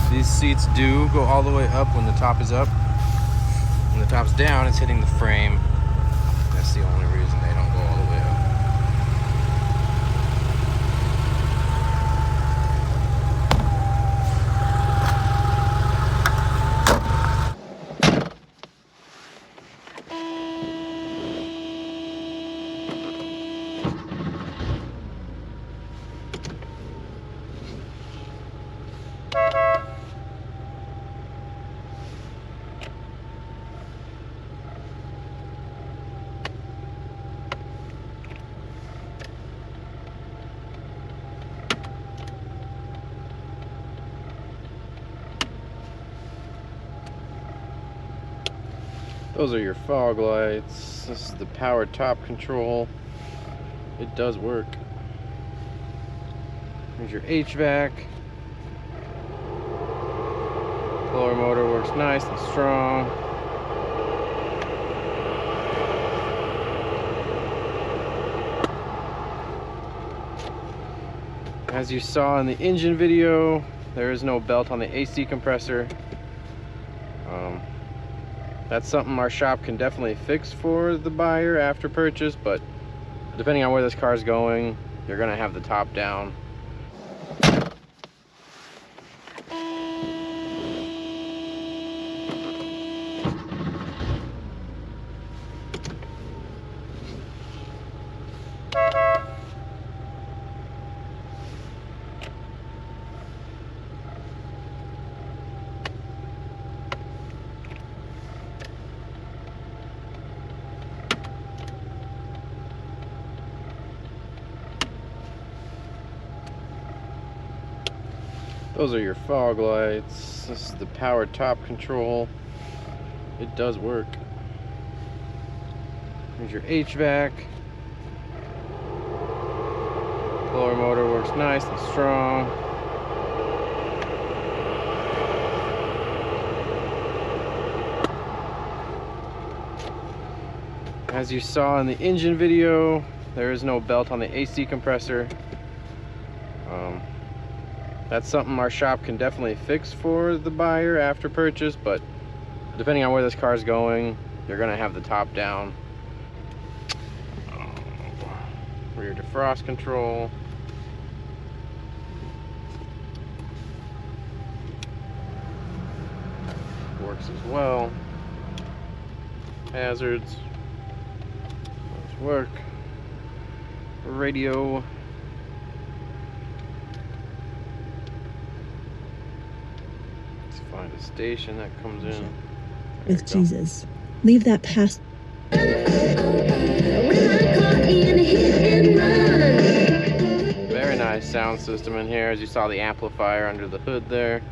These seats do go all the way up when the top is up. When the top's down, it's hitting the frame. That's the only reason they don't go all the way up. Those are your fog lights. This is the power top control. It does work. Here's your HVAC. Blower motor works nice and strong. As you saw in the engine video, there is no belt on the AC compressor. That's something our shop can definitely fix for the buyer after purchase, but depending on where this car is going, you're gonna have the top down. Those are your fog lights. This is the power top control. It does work. Here's your HVAC. Blower motor works nice and strong. As you saw in the engine video, there is no belt on the AC compressor. That's something our shop can definitely fix for the buyer after purchase, but depending on where this car is going, you're gonna have the top down. Rear defrost control. Works as well. Hazards. Let's work. Radio. Find a station that comes in. With Jesus. Leave that past. Very nice sound system in here, as you saw the amplifier under the hood there.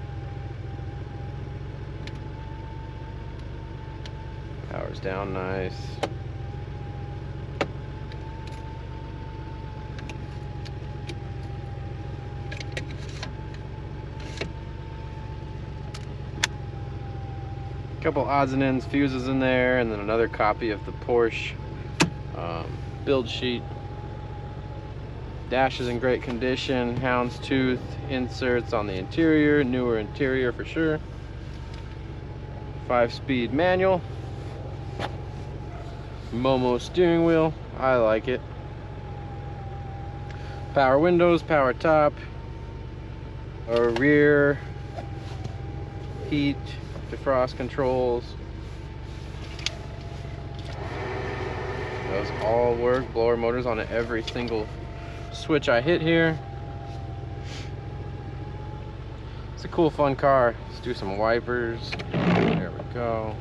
Power's down nice. Couple odds and ends fuses in there, and then another copy of the Porsche build sheet. Dash is in great condition. Houndstooth inserts on the interior, newer interior for sure. 5-speed manual. Momo steering wheel, I like it. Power windows, power top, a rear heat defrost controls. Those all work. Blower motors on every single switch I hit here. It's a cool, fun car. Let's do some wipers. There we go.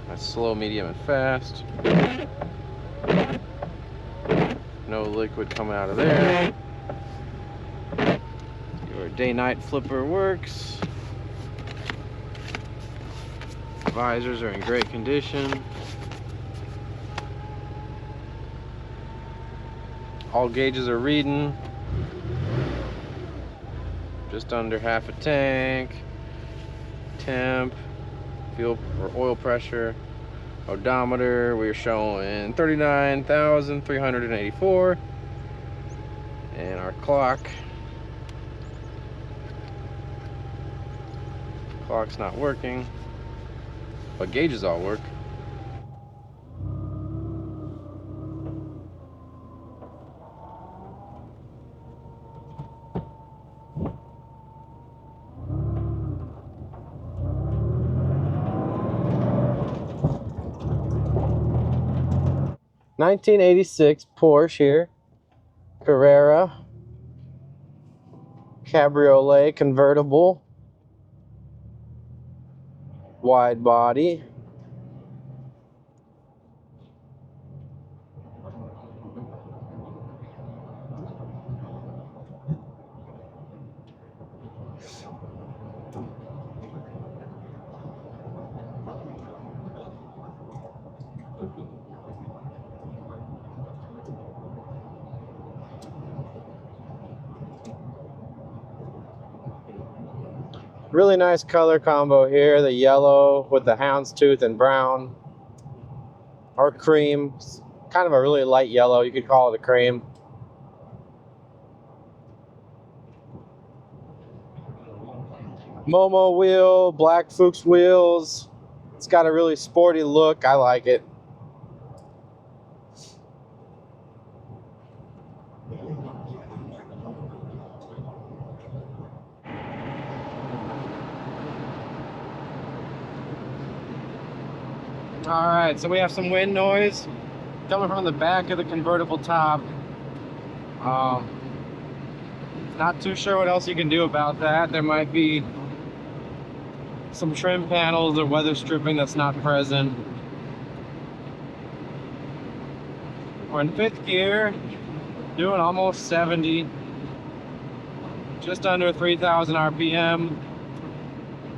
That's slow, medium, and fast. No liquid coming out of there. Your day-night flipper works. Visors are in great condition. All gauges are reading. Just under half a tank. Temp, fuel or oil pressure, odometer, we're showing 39,384. And our clock's not working, but gauges all work. '86 Porsche here, Carrera Cabriolet convertible, wide body. Really nice color combo here, the yellow with the houndstooth and brown, or cream. It's kind of a really light yellow, you could call it a cream. Momo wheel, black Fuchs wheels. It's got a really sporty look. I like it. Alright, so we have some wind noise coming from the back of the convertible top. Not too sure what else you can do about that. There might be some trim panels or weather stripping that's not present. We're in 5th gear, doing almost 70, just under 3,000 RPM.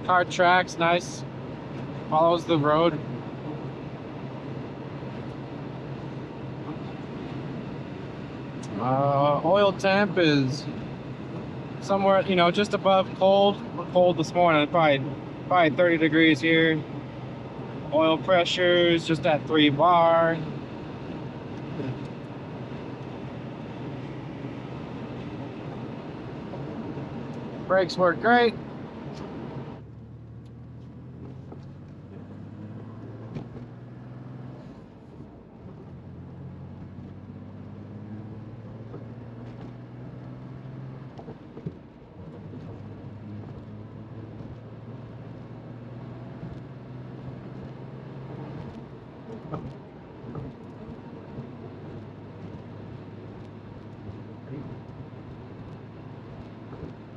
Car tracks nice, follows the road. Oil temp is somewhere, you know, just above cold. We're cold this morning, probably 30 degrees here. Oil pressure is just at 3 bar. Brakes work great.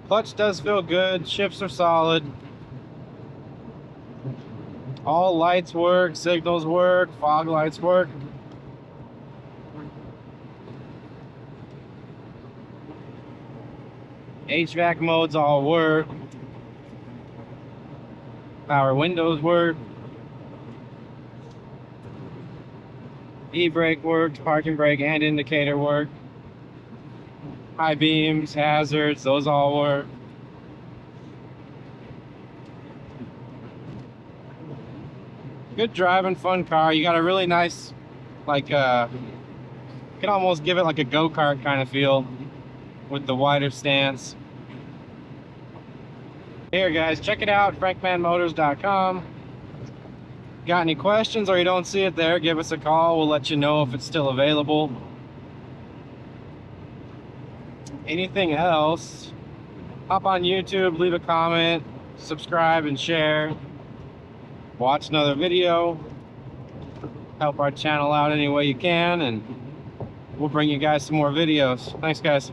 Clutch does feel good, shifts are solid. All lights work, signals work, fog lights work. HVAC modes all work. Power windows work. E-brake works, parking brake and indicator work. High beams, hazards, those all work. Good driving, fun car. You got a really nice, like, you can almost give it like a go-kart kind of feel with the wider stance. Here guys, check it out, frankmanmotors.com. Got any questions or you don't see it there, give us a call. We'll let you know if it's still available. Anything else, hop on YouTube, leave a comment, subscribe and share. Watch another video. Help our channel out any way you can, and we'll bring you guys some more videos. Thanks guys.